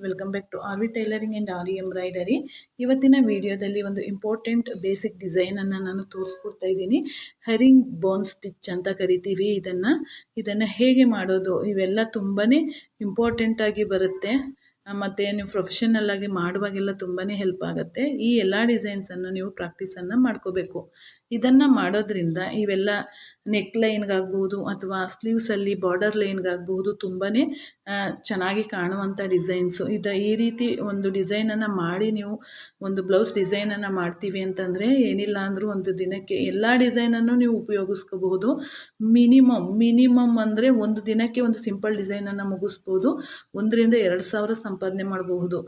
Welcome back to R V tailoring and R embroidery. ಇವತ್ತಿನ ವಿಡಿಯೋದಲ್ಲಿ ಒಂದು ಇಂಪಾರ್ಟೆಂಟ್ ಬೇಸಿಕ್ ಡಿಸೈನನ್ನು ನಾನು ತೋರಿಸ್ಕೊಡ್ತಾ ಇದ್ದೀನಿ. ಹರಿಂಗ್ ಬೋನ್ ಸ್ಟಿಚ್ ಅಂತ ಕರಿತೀವಿ ಇದನ್ನು ಹೇಗೆ ಮಾಡೋದು, ಇವೆಲ್ಲ ತುಂಬಾ ಇಂಪಾರ್ಟೆಂಟಾಗಿ ಬರುತ್ತೆ. ಮತ್ತು ನೀವು ಪ್ರೊಫೆಷನಲ್ ಆಗಿ ಮಾಡುವಾಗೆಲ್ಲ ತುಂಬಾ ಹೆಲ್ಪ್ ಆಗುತ್ತೆ. ಈ ಎಲ್ಲ ಡಿಸೈನ್ಸನ್ನು ನೀವು ಪ್ರಾಕ್ಟೀಸನ್ನು ಮಾಡ್ಕೋಬೇಕು. ಇದನ್ನು ಮಾಡೋದ್ರಿಂದ ಇವೆಲ್ಲ ನೆಕ್ ಲೈನ್ಗಾಗ್ಬೋದು ಅಥವಾ ಸ್ಲೀವ್ಸಲ್ಲಿ ಬಾರ್ಡರ್ ಲೈನ್ಗಾಗ್ಬೋದು ತುಂಬಾ ಚೆನ್ನಾಗಿ ಕಾಣುವಂಥ ಡಿಸೈನ್ಸು. ಈ ರೀತಿ ಒಂದು ಡಿಸೈನನ್ನು ಮಾಡಿ ನೀವು ಒಂದು ಬ್ಲೌಸ್ ಡಿಸೈನನ್ನು ಮಾಡ್ತೀವಿ ಅಂತಂದರೆ ಏನಿಲ್ಲ ಅಂದರೂ ಒಂದು ದಿನಕ್ಕೆ ಎಲ್ಲ ಡಿಸೈನನ್ನು ನೀವು ಉಪಯೋಗಿಸ್ಕೋಬಹುದು. ಮಿನಿಮಮ್ ಅಂದರೆ ಒಂದು ದಿನಕ್ಕೆ ಒಂದು ಸಿಂಪಲ್ ಡಿಸೈನನ್ನು ಮುಗಿಸ್ಬೋದು. 1,000-2,000 ಸಂಪಾದನೆ ಮಾಡಬಹುದು.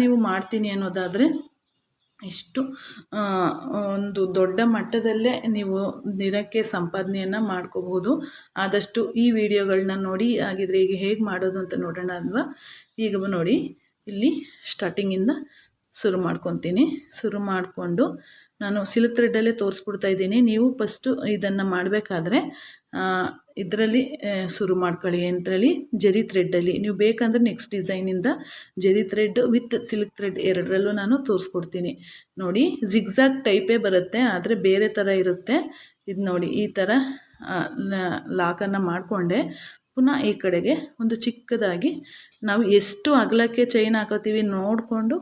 ನೀವು ಮಾಡ್ತೀನಿ ಅನ್ನೋದಾದರೆ ಇಷ್ಟು ಒಂದು ದೊಡ್ಡ ಮಟ್ಟದಲ್ಲೇ ನೀವು ದಿನಕ್ಕೆ ಸಂಪಾದನೆಯನ್ನು ಮಾಡ್ಕೋಬಹುದು. ಆದಷ್ಟು ಈ ವಿಡಿಯೋಗಳನ್ನ ನೋಡಿ. ಹಾಗಿದ್ರೆ ಈಗ ಹೇಗೆ ಮಾಡೋದು ಅಂತ ನೋಡೋಣ ಅಲ್ವಾ. ಈಗ ನೋಡಿ, ಇಲ್ಲಿ ಸ್ಟಾರ್ಟಿಂಗಿಂದ ಶುರು ಮಾಡ್ಕೊತೀನಿ. ಶುರು ಮಾಡಿಕೊಂಡು ನಾನು ಸಿಲ್ಕ್ ಥ್ರೆಡ್ಡಲ್ಲೇ ತೋರಿಸ್ಬಿಡ್ತಾ ಇದ್ದೀನಿ. ನೀವು ಫಸ್ಟು ಇದನ್ನು ಮಾಡಬೇಕಾದ್ರೆ ಇದರಲ್ಲಿ ಶುರು ಮಾಡ್ಕೊಳ್ಳಿ. ಎಂಥರಲ್ಲಿ ಜರಿ ಥ್ರೆಡ್ಡಲ್ಲಿ. ನೀವು ಬೇಕಂದರೆ ನೆಕ್ಸ್ಟ್ ಡಿಸೈನಿಂದ ಜರಿ ಥ್ರೆಡ್ ವಿತ್ ಸಿಲ್ಕ್ ಥ್ರೆಡ್ ಎರಡರಲ್ಲೂ ನಾನು ತೋರಿಸ್ಕೊಡ್ತೀನಿ. ನೋಡಿ, ಜಿಗ್ಜಾಗ್ ಟೈಪೇ ಬರುತ್ತೆ, ಆದರೆ ಬೇರೆ ಥರ ಇರುತ್ತೆ. ಇದು ನೋಡಿ, ಈ ಥರ ಲಾಕನ್ನು ಮಾಡಿಕೊಂಡೆ ಪುನಃ ಈ ಕಡೆಗೆ ಒಂದು ಚಿಕ್ಕದಾಗಿ ನಾವು ಎಷ್ಟು ಅಗಲಕ್ಕೆ ಚೈನ್ ಹಾಕೋತೀವಿ ನೋಡಿಕೊಂಡು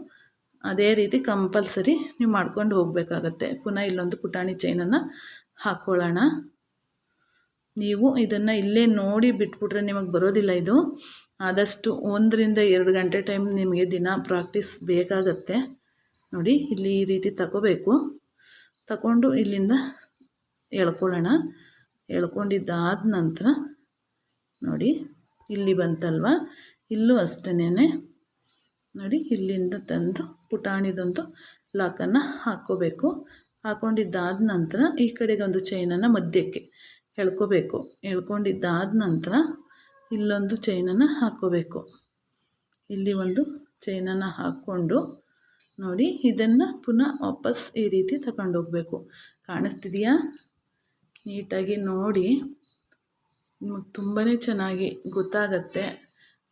ಅದೇ ರೀತಿ ಕಂಪಲ್ಸರಿ ನೀವು ಮಾಡ್ಕೊಂಡು ಹೋಗಬೇಕಾಗತ್ತೆ. ಪುನಃ ಇಲ್ಲೊಂದು ಪುಟಾಣಿ ಚೈನನ್ನು ಹಾಕ್ಕೊಳ್ಳೋಣ. ನೀವು ಇದನ್ನು ಇಲ್ಲೇ ನೋಡಿ ಬಿಟ್ಬಿಟ್ರೆ ನಿಮಗೆ ಬರೋದಿಲ್ಲ. ಇದು ಆದಷ್ಟು 1-2 ಗಂಟೆ ಟೈಮ್ ನಿಮಗೆ ದಿನ ಪ್ರಾಕ್ಟೀಸ್ ಬೇಕಾಗತ್ತೆ. ನೋಡಿ, ಇಲ್ಲಿ ಈ ರೀತಿ ತಗೋಬೇಕು. ತಗೊಂಡು ಇಲ್ಲಿಂದ ಎಳ್ಕೊಳ್ಳೋಣ. ಎಳ್ಕೊಂಡಿದ್ದಾದ ನಂತರ ನೋಡಿ, ಇಲ್ಲಿ ಬಂತಲ್ವ, ಇಲ್ಲೂ ಅಷ್ಟೇನೆ ನೋಡಿ, ಇಲ್ಲಿಂದ ತಂದು ಪುಟಾಣಿದೊಂದು ಲಾಕನ್ನು ಹಾಕ್ಕೋಬೇಕು. ಹಾಕ್ಕೊಂಡಿದ್ದಾದ ನಂತರ ಈ ಕಡೆಗೆ ಒಂದು ಚೈನನ್ನು ಮಧ್ಯಕ್ಕೆ ಎಳ್ಕೋಬೇಕು. ಎಳ್ಕೊಂಡಿದ್ದಾದ ನಂತರ ಇಲ್ಲೊಂದು ಚೈನನ್ನು ಹಾಕ್ಕೋಬೇಕು. ಇಲ್ಲಿ ಒಂದು ಚೈನನ್ನು ಹಾಕ್ಕೊಂಡು ನೋಡಿ, ಇದನ್ನು ಪುನಃ ವಾಪಸ್ ಈ ರೀತಿ ತಗೊಂಡೋಗ್ಬೇಕು. ಕಾಣಿಸ್ತಿದೆಯಾ? ನೀಟಾಗಿ ನೋಡಿ, ನಿಮಗೆ ತುಂಬಾ ಚೆನ್ನಾಗಿ ಗೊತ್ತಾಗತ್ತೆ.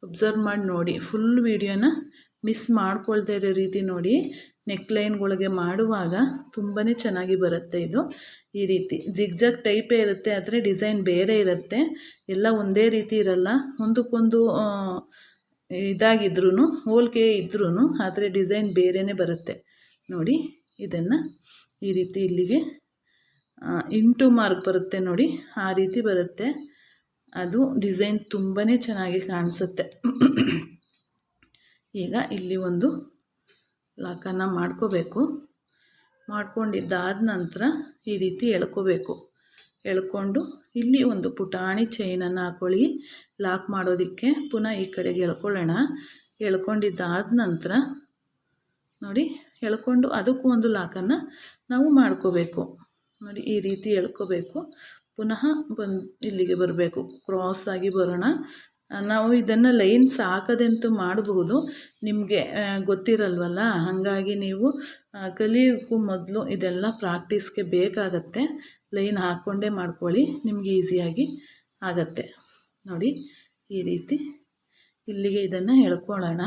ಒಬ್ಸರ್ವ್ ಮಾಡಿ ನೋಡಿ. ಫುಲ್ ವಿಡಿಯೋನ ಮಿಸ್ ಮಾಡ್ಕೊಳ್ತಾ ಇರೋ ರೀತಿ ನೋಡಿ. ನೆಕ್ ಲೈನ್ಗಳಿಗೆ ಮಾಡುವಾಗ ತುಂಬಾ ಚೆನ್ನಾಗಿ ಬರುತ್ತೆ. ಇದು ಈ ರೀತಿ ಜಿಗ್ಜಾಗ್ ಟೈಪೇ ಇರುತ್ತೆ, ಆದರೆ ಡಿಸೈನ್ ಬೇರೆ ಇರುತ್ತೆ. ಎಲ್ಲ ಒಂದೇ ರೀತಿ ಇರಲ್ಲ. ಒಂದಕ್ಕೊಂದು ಇದಾಗಿದ್ರೂ ಹೋಲಿಕೆ ಇದ್ರೂ ಆದರೆ ಡಿಸೈನ್ ಬೇರೆಯೇ ಬರುತ್ತೆ. ನೋಡಿ, ಇದನ್ನು ಈ ರೀತಿ ಇಲ್ಲಿಗೆ ಇಂಟು ಮಾರ್ಕ್ ಬರುತ್ತೆ ನೋಡಿ, ಆ ರೀತಿ ಬರುತ್ತೆ. ಅದು ಡಿಸೈನ್ ತುಂಬಾ ಚೆನ್ನಾಗಿ ಕಾಣಿಸುತ್ತೆ. ಈಗ ಇಲ್ಲಿ ಒಂದು ಲಾಕನ್ನು ಮಾಡ್ಕೋಬೇಕು. ಮಾಡ್ಕೊಂಡಿದ್ದಾದ ನಂತರ ಈ ರೀತಿ ಎಳ್ಕೋಬೇಕು. ಎಳ್ಕೊಂಡು ಇಲ್ಲಿ ಒಂದು ಪುಟಾಣಿ ಚೈನನ್ನು ಹಾಕ್ಕೊಳ್ಳಿ ಲಾಕ್ ಮಾಡೋದಕ್ಕೆ. ಪುನಃ ಈ ಕಡೆಗೆ ಎಳ್ಕೊಳ್ಳೋಣ. ಎಳ್ಕೊಂಡಿದ್ದಾದ ನಂತರ ನೋಡಿ, ಎಳ್ಕೊಂಡು ಅದಕ್ಕೂ ಒಂದು ಲಾಕನ್ನು ನಾವು ಮಾಡ್ಕೋಬೇಕು. ನೋಡಿ, ಈ ರೀತಿ ಎಳ್ಕೋಬೇಕು. ಪುನಃ ಇಲ್ಲಿಗೆ ಬರಬೇಕು, ಕ್ರಾಸ್ ಆಗಿ ಬರೋಣ. ನಾವು ಇದನ್ನು ಲೈನ್ಸ್ ಹಾಕೋದಂತೂ ಮಾಡಬಹುದು, ನಿಮಗೆ ಗೊತ್ತಿರಲ್ವಲ್ಲ. ಹಾಗಾಗಿ ನೀವು ಕಲಿಯೋಕ್ಕೂ ಮೊದಲು ಇದೆಲ್ಲ ಪ್ರಾಕ್ಟೀಸ್ಗೆ ಬೇಕಾಗತ್ತೆ. ಲೈನ್ ಹಾಕ್ಕೊಂಡೇ ಮಾಡ್ಕೊಳ್ಳಿ, ನಿಮಗೆ ಈಸಿಯಾಗಿ ಆಗತ್ತೆ. ನೋಡಿ, ಈ ರೀತಿ ಇಲ್ಲಿಗೆ ಇದನ್ನು ಎಳ್ಕೊಳ್ಳೋಣ.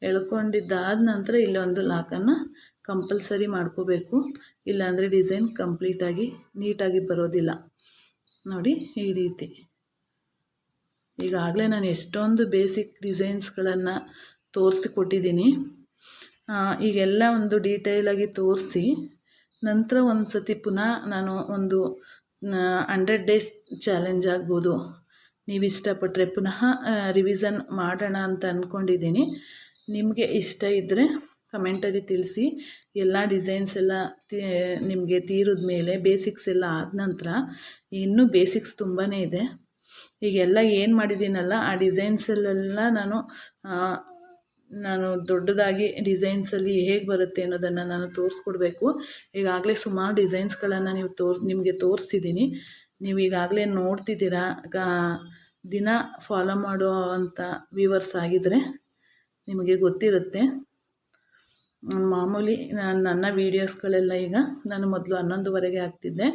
ಎಳ್ಕೊಂಡಿದ್ದಾದ ನಂತರ ಇಲ್ಲೊಂದು ಲಾಕನ್ನು ಕಂಪಲ್ಸರಿ ಮಾಡ್ಕೋಬೇಕು. ಇಲ್ಲಾಂದರೆ ಡಿಸೈನ್ ಕಂಪ್ಲೀಟಾಗಿ ನೀಟಾಗಿ ಬರೋದಿಲ್ಲ. ನೋಡಿ, ಈ ರೀತಿ. ಈಗಾಗಲೇ ನಾನು ಎಷ್ಟೊಂದು ಬೇಸಿಕ್ ಡಿಸೈನ್ಸ್ಗಳನ್ನು ತೋರಿಸಿಕೊಟ್ಟಿದ್ದೀನಿ. ಈಗೆಲ್ಲ ಒಂದು ಡೀಟೇಲಾಗಿ ತೋರಿಸಿ ನಂತರ ಒಂದು ಸತಿ ಪುನಃ ನಾನು ಒಂದು 100 ಡೇಸ್ ಚಾಲೆಂಜ್ ಆಗ್ಬೋದು, ನೀವು ಇಷ್ಟಪಟ್ಟರೆ ಪುನಃ ರಿವಿಸನ್ ಮಾಡೋಣ ಅಂತ ಅಂದ್ಕೊಂಡಿದ್ದೀನಿ. ನಿಮಗೆ ಇಷ್ಟ ಇದ್ದರೆ ಕಮೆಂಟಲ್ಲಿ ತಿಳಿಸಿ. ಎಲ್ಲ ಡಿಸೈನ್ಸ್ ಎಲ್ಲ ನಿಮಗೆ ತೀರಿದ ಮೇಲೆ ಬೇಸಿಕ್ಸ್ ಎಲ್ಲ ಆದ ನಂತರ ಇನ್ನೂ ಬೇಸಿಕ್ಸ್ ತುಂಬಾ ಇದೆ. ಈಗೆಲ್ಲ ಏನು ಮಾಡಿದ್ದೀನಲ್ಲ ಆ ಡಿಸೈನ್ಸಲ್ಲೆಲ್ಲ ನಾನು ದೊಡ್ಡದಾಗಿ ಡಿಸೈನ್ಸಲ್ಲಿ ಹೇಗೆ ಬರುತ್ತೆ ಅನ್ನೋದನ್ನು ನಾನು ತೋರಿಸ್ಕೊಡ್ಬೇಕು. ಈಗಾಗಲೇ ಸುಮಾರು ಡಿಸೈನ್ಸ್ಗಳನ್ನು ನಿಮಗೆ ತೋರಿಸಿದ್ದೀನಿ. ನೀವು ಈಗಾಗಲೇ ನೋಡ್ತಿದ್ದೀರಾ. ದಿನ ಫಾಲೋ ಮಾಡೋ ಅಂಥ ವ್ಯೂವರ್ಸ್ ಆಗಿದ್ದರೆ ನಿಮಗೆ ಗೊತ್ತಿರುತ್ತೆ. ಮಾಮೂಲಿ ನನ್ನ ವೀಡಿಯೋಸ್ಗಳೆಲ್ಲ ಈಗ ನಾನು ಮೊದಲು 11:30ಗೆ ಹಾಕ್ತಿದ್ದೆ.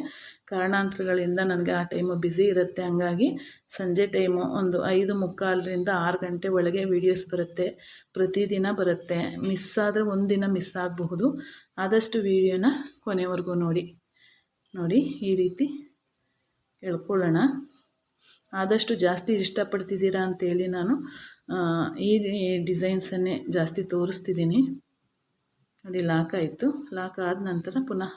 ಕಾರಣಾಂತರಗಳಿಂದ ನನಗೆ ಆ ಟೈಮು ಬ್ಯುಸಿ ಇರುತ್ತೆ. ಹಂಗಾಗಿ ಸಂಜೆ ಟೈಮು ಒಂದು 5:45ರಿಂದ 6 ಗಂಟೆ ಒಳಗೆ ವೀಡಿಯೋಸ್ ಬರುತ್ತೆ. ಪ್ರತಿದಿನ ಬರುತ್ತೆ. ಮಿಸ್ ಆದರೆ ಒಂದಿನ ಮಿಸ್ ಆಗಬಹುದು. ಆದಷ್ಟು ವೀಡಿಯೋನ ಕೊನೆವರೆಗೂ ನೋಡಿ ಈ ರೀತಿ ಎಳ್ಕೊಳ್ಳೋಣ. ಆದಷ್ಟು ಜಾಸ್ತಿ ಇಷ್ಟಪಡ್ತಿದ್ದೀರಾ ಅಂಥೇಳಿ ನಾನು ಈ ಡಿಸೈನ್ಸನ್ನೇ ಜಾಸ್ತಿ ತೋರಿಸ್ತಿದ್ದೀನಿ. ನೋಡಿ, ಲಾಕ್ ಆಯಿತು. ಲಾಕ್ ಆದ ನಂತರ ಪುನಃ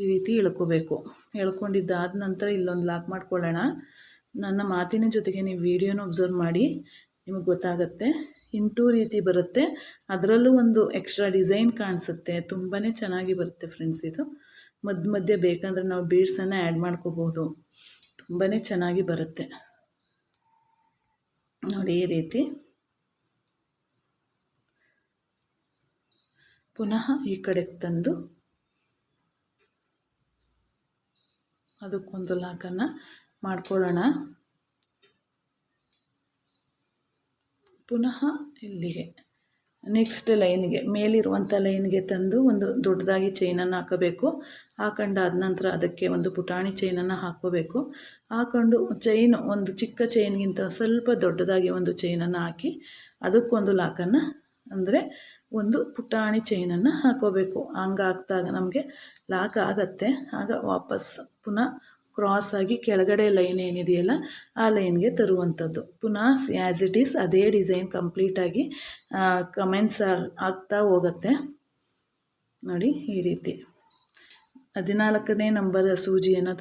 ಈ ರೀತಿ ಎಳ್ಕೋಬೇಕು. ಎಳ್ಕೊಂಡಿದ್ದಾದ ನಂತರ ಇಲ್ಲೊಂದು ಲಾಕ್ ಮಾಡ್ಕೊಳ್ಳೋಣ. ನನ್ನ ಮಾತಿನ ಜೊತೆಗೆ ನೀವು ವಿಡಿಯೋನ ಒಬ್ಸರ್ವ್ ಮಾಡಿ, ನಿಮಗೆ ಗೊತ್ತಾಗುತ್ತೆ. ಇಂಟು ರೀತಿ ಬರುತ್ತೆ, ಅದರಲ್ಲೂ ಒಂದು ಎಕ್ಸ್ಟ್ರಾ ಡಿಸೈನ್ ಕಾಣಿಸುತ್ತೆ. ತುಂಬಾ ಚೆನ್ನಾಗಿ ಬರುತ್ತೆ ಫ್ರೆಂಡ್ಸ್. ಇದು ಮಧ್ಯೆ ಬೇಕಂದರೆ ನಾವು ಬೀಡ್ಸನ್ನು ಆ್ಯಡ್ ಮಾಡ್ಕೋಬೋದು. ತುಂಬಾ ಚೆನ್ನಾಗಿ ಬರುತ್ತೆ ನೋಡಿ. ಈ ರೀತಿ ಪುನಃ ಈ ಕಡೆಗೆ ತಂದು ಅದಕ್ಕೊಂದು ಲಾಕನ್ನು ಮಾಡ್ಕೊಳ್ಳೋಣ. ಪುನಃ ಇಲ್ಲಿಗೆ ನೆಕ್ಸ್ಟ್ ಲೈನ್ಗೆ, ಮೇಲಿರುವಂಥ ಲೈನ್ಗೆ ತಂದು ಒಂದು ದೊಡ್ಡದಾಗಿ ಚೈನನ್ನು ಹಾಕಬೇಕು. ಹಾಕೊಂಡಾದ ನಂತರ ಅದಕ್ಕೆ ಒಂದು ಪುಟಾಣಿ ಚೈನನ್ನು ಹಾಕ್ಕೋಬೇಕು. ಹಾಕ್ಕೊಂಡು ಚೈನು ಒಂದು ಚಿಕ್ಕ ಚೈನ್ಗಿಂತ ಸ್ವಲ್ಪ ದೊಡ್ಡದಾಗಿ ಒಂದು ಚೈನನ್ನು ಹಾಕಿ ಅದಕ್ಕೊಂದು ಲಾಕನ್ನು, ಅಂದರೆ ಒಂದು ಪುಟಾಣಿ ಚೈನನ್ನು ಹಾಕ್ಕೋಬೇಕು. ಹಂಗೆ ಹಾಕಿದಾಗ ನಮಗೆ ಲಾಕ್ ಆಗುತ್ತೆ. ಆಗ ವಾಪಸ್ ಪುನಃ ಕ್ರಾಸ್ ಆಗಿ ಕೆಳಗಡೆ ಲೈನ್ ಏನಿದೆಯಲ್ಲ ಆ ಲೈನ್ಗೆ ತರುವಂಥದ್ದು. ಪುನಃ ಆ್ಯಸ್ ಇಟ್ ಈಸ್ ಅದೇ ಡಿಸೈನ್ ಕಂಪ್ಲೀಟಾಗಿ ಕಮೆಂಟ್ಸ್ ಆಗ್ತಾ ಹೋಗುತ್ತೆ ನೋಡಿ. ಈ ರೀತಿ 14ನೇ ನಂಬರ್ ಸೂಜಿಯನ್ನು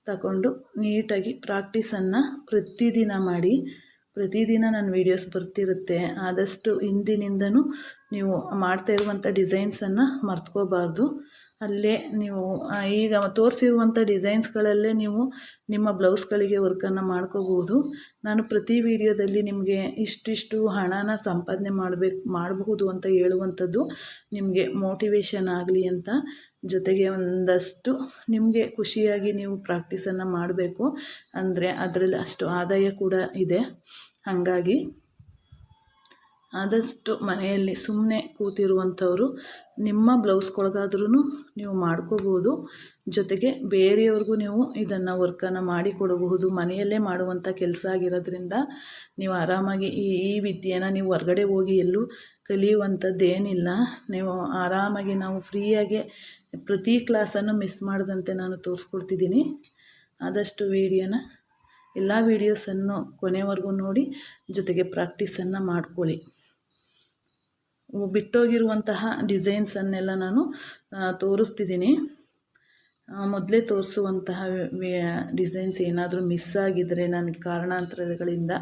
ತಗೊಂಡು ನೀಟಾಗಿ ಪ್ರಾಕ್ಟೀಸನ್ನು ಪ್ರತಿದಿನ ಮಾಡಿ. ಪ್ರತಿದಿನ ನನ್ನ ವೀಡಿಯೋಸ್ ಬರ್ತಿರುತ್ತೆ. ಆದಷ್ಟು ಹಿಂದಿನಿಂದನೂ ನೀವು ಮಾಡ್ತಾ ಇರುವಂಥ ಡಿಸೈನ್ಸನ್ನು ಮರ್ತ್ಕೋಬಾರ್ದು. ಅಲ್ಲೇ ನೀವು ಈಗ ತೋರಿಸಿರುವಂಥ ಡಿಸೈನ್ಸ್ಗಳಲ್ಲೇ ನೀವು ನಿಮ್ಮ ಬ್ಲೌಸ್ಗಳಿಗೆ ವರ್ಕನ್ನು ಮಾಡ್ಕೋಬೋದು. ನಾನು ಪ್ರತಿ ವಿಡಿಯೋದಲ್ಲಿ ನಿಮಗೆ ಇಷ್ಟಿಷ್ಟು ಹಣನ ಸಂಪಾದನೆ ಮಾಡಬಹುದು ಅಂತ ಹೇಳುವಂಥದ್ದು ನಿಮಗೆ ಮೋಟಿವೇಶನ್ ಆಗಲಿ ಅಂತ. ಜೊತೆಗೆ ಒಂದಷ್ಟು ನಿಮಗೆ ಖುಷಿಯಾಗಿ ನೀವು ಪ್ರಾಕ್ಟೀಸನ್ನು ಮಾಡಬೇಕು. ಅಂದರೆ ಅದರಲ್ಲಿ ಅಷ್ಟು ಆದಾಯ ಕೂಡ ಇದೆ. ಹಾಗಾಗಿ ಆದಷ್ಟು ಮನೆಯಲ್ಲಿ ಸುಮ್ಮನೆ ಕೂತಿರುವಂಥವರು ನಿಮ್ಮ ಬ್ಲೌಸ್ಗೊಳಗಾದ್ರೂ ನೀವು ಮಾಡ್ಕೋಬೋದು. ಜೊತೆಗೆ ಬೇರೆಯವ್ರಿಗೂ ನೀವು ಇದನ್ನು ವರ್ಕನ್ನು ಮಾಡಿಕೊಡಬಹುದು. ಮನೆಯಲ್ಲೇ ಮಾಡುವಂಥ ಕೆಲಸ ಆಗಿರೋದ್ರಿಂದ ನೀವು ಆರಾಮಾಗಿ ಈ ವಿದ್ಯೆನ ನೀವು ಹೊರಗಡೆ ಹೋಗಿ ಎಲ್ಲೂ ಕಲಿಯುವಂಥದ್ದೇನಿಲ್ಲ. ನೀವು ಆರಾಮಾಗಿ ನಾವು ಫ್ರೀಯಾಗಿ ಪ್ರತಿ ಕ್ಲಾಸನ್ನು ಮಿಸ್ ಮಾಡದಂತೆ ನಾನು ತೋರಿಸ್ಕೊಡ್ತಿದ್ದೀನಿ. ಆದಷ್ಟು ಎಲ್ಲ ವೀಡಿಯೋಸನ್ನು ಕೊನೆವರೆಗೂ ನೋಡಿ, ಜೊತೆಗೆ ಪ್ರಾಕ್ಟೀಸನ್ನು ಮಾಡ್ಕೊಳ್ಳಿ. ಬಿಟ್ಟೋಗಿರುವಂತಹ ಡಿಸೈನ್ಸನ್ನೆಲ್ಲ ನಾನು ತೋರಿಸ್ತಿದ್ದೀನಿ. ಮೊದಲೇ ತೋರಿಸುವಂತಹ ಡಿಸೈನ್ಸ್ ಏನಾದರೂ ಮಿಸ್ ಆಗಿದ್ದರೆ ನನಗೆ ಕಾರಣಾಂತರಗಳಿಂದ,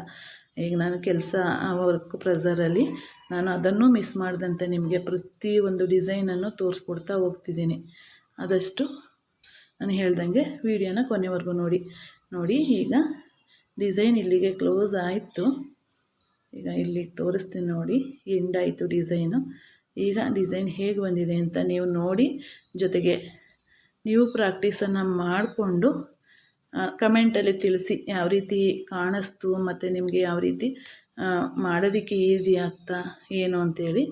ಈಗ ನಾನು ಕೆಲಸ ವರ್ಕ್ ಪ್ರೆಸರಲ್ಲಿ ನಾನು ಅದನ್ನು ಮಿಸ್ ಮಾಡಿದಂತೆ ನಿಮಗೆ ಪ್ರತಿಯೊಂದು ಡಿಸೈನನ್ನು ತೋರಿಸ್ಕೊಡ್ತಾ ಹೋಗ್ತಿದ್ದೀನಿ. ಆದಷ್ಟು ನಾನು ಹೇಳ್ದಂಗೆ ವಿಡಿಯೋನ ಕೊನೆವರೆಗೂ ನೋಡಿ. ಈಗ ಡಿಸೈನ್ ಇಲ್ಲಿಗೆ ಕ್ಲೋಸ್ ಆಯಿತು. ಈಗ ಇಲ್ಲಿಗೆ ತೋರಿಸ್ತೀನಿ ನೋಡಿ, ಎಂಡ್ ಆಯಿತು ಡಿಸೈನು. ಈಗ ಡಿಸೈನ್ ಹೇಗೆ ಬಂದಿದೆ ಅಂತ ನೀವು ನೋಡಿ, ಜೊತೆಗೆ ನೀವು ಪ್ರಾಕ್ಟೀಸನ್ನು ಮಾಡಿಕೊಂಡು ಕಮೆಂಟಲ್ಲಿ ತಿಳಿಸಿ ಯಾವ ರೀತಿ ಕಾಣಿಸ್ತು ಮತ್ತು ನಿಮಗೆ ಯಾವ ರೀತಿ ಮಾಡೋದಕ್ಕೆ ಈಸಿ ಆಗ್ತಾ ಏನು ಅಂಥೇಳಿ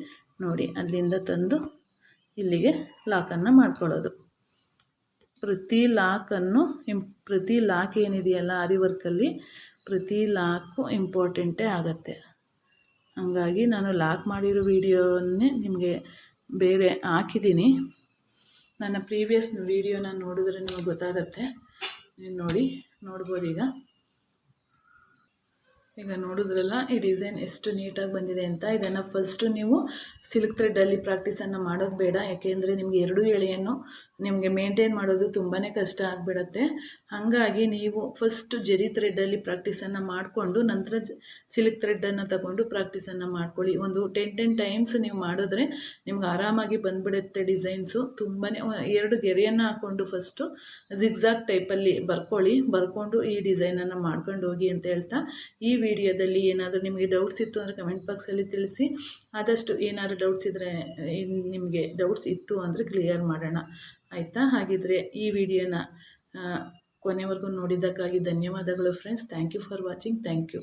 ನೋಡಿ. ಅಲ್ಲಿಂದ ತಂದು ಇಲ್ಲಿಗೆ ಲಾಕನ್ನು ಮಾಡ್ಕೊಳ್ಳೋದು. ಪ್ರತಿ ಲಾಕ್ ಏನಿದೆಯಲ್ಲ ಆರಿ ವರ್ಕಲ್ಲಿ ಪ್ರತಿ ಲಾಕು ಇಂಪಾರ್ಟೆಂಟೇ ಆಗುತ್ತೆ. ಹಾಗಾಗಿ ನಾನು ಲಾಕ್ ಮಾಡಿರೋ ವಿಡಿಯೋನ್ನೇ ನಿಮಗೆ ಬೇರೆ ಹಾಕಿದ್ದೀನಿ. ನನ್ನ ಪ್ರೀವಿಯಸ್ ವಿಡಿಯೋನ ನೋಡಿದ್ರೆ ನಿಮಗೆ ಗೊತ್ತಾಗುತ್ತೆ. ನೀವು ನೋಡ್ಬೋದು. ಈಗ ನೋಡಿದ್ರಲ್ಲ ಈ ಡಿಸೈನ್ ಎಷ್ಟು ನೀಟಾಗಿ ಬಂದಿದೆ ಅಂತ. ಇದನ್ನು ಫಸ್ಟು ನೀವು ಸಿಲ್ಕ್ ಥ್ರೆಡ್ಡಲ್ಲಿ ಪ್ರಾಕ್ಟೀಸನ್ನು ಮಾಡೋದು ಬೇಡ. ಯಾಕೆಂದರೆ ನಿಮಗೆ 2 ಎಳೆಯನ್ನು ನಿಮಗೆ ಮೇಂಟೈನ್ ಮಾಡೋದು ತುಂಬಾ ಕಷ್ಟ ಆಗಿಬಿಡತ್ತೆ. ಹಾಗಾಗಿ ನೀವು ಫಸ್ಟು ಜರಿ ಥ್ರೆಡ್ಡಲ್ಲಿ ಪ್ರಾಕ್ಟೀಸನ್ನು ಮಾಡಿಕೊಂಡು ನಂತರ ಸಿಲ್ಕ್ ಥ್ರೆಡ್ಡನ್ನು ತಗೊಂಡು ಪ್ರಾಕ್ಟೀಸನ್ನು ಮಾಡ್ಕೊಳ್ಳಿ. ಒಂದು 10 ಟೈಮ್ಸ್ ನೀವು ಮಾಡಿದ್ರೆ ನಿಮ್ಗೆ ಆರಾಮಾಗಿ ಬಂದುಬಿಡುತ್ತೆ ಡಿಸೈನ್ಸು. ತುಂಬಾ 2 ಗೆರೆಯನ್ನು ಹಾಕ್ಕೊಂಡು ಫಸ್ಟು ಜಿಗ್ಜಾಗ್ ಟೈಪಲ್ಲಿ ಬರ್ಕೊಂಡು ಈ ಡಿಸೈನನ್ನು ಮಾಡ್ಕೊಂಡು ಹೋಗಿ ಅಂತ ಹೇಳ್ತಾ, ಈ ವಿಡಿಯೋದಲ್ಲಿ ಏನಾದರೂ ನಿಮಗೆ ಡೌಟ್ಸ್ ಇತ್ತು ಅಂದರೆ ಕಮೆಂಟ್ ಬಾಕ್ಸಲ್ಲಿ ತಿಳಿಸಿ. ಆದಷ್ಟು ಏನಾದರೂ ಡೌಟ್ಸ್ ಇದ್ದರೆ, ನಿಮಗೆ ಡೌಟ್ಸ್ ಇತ್ತು ಅಂದರೆ ಕ್ಲಿಯರ್ ಮಾಡೋಣ, ಆಯಿತಾ? ಹಾಗಿದ್ರೆ ಈ ವಿಡಿಯೋನ ಕೊನೆವರೆಗೂ ನೋಡಿದ್ದಕ್ಕಾಗಿ ಧನ್ಯವಾದಗಳು friends. Thank you for watching. Thank you.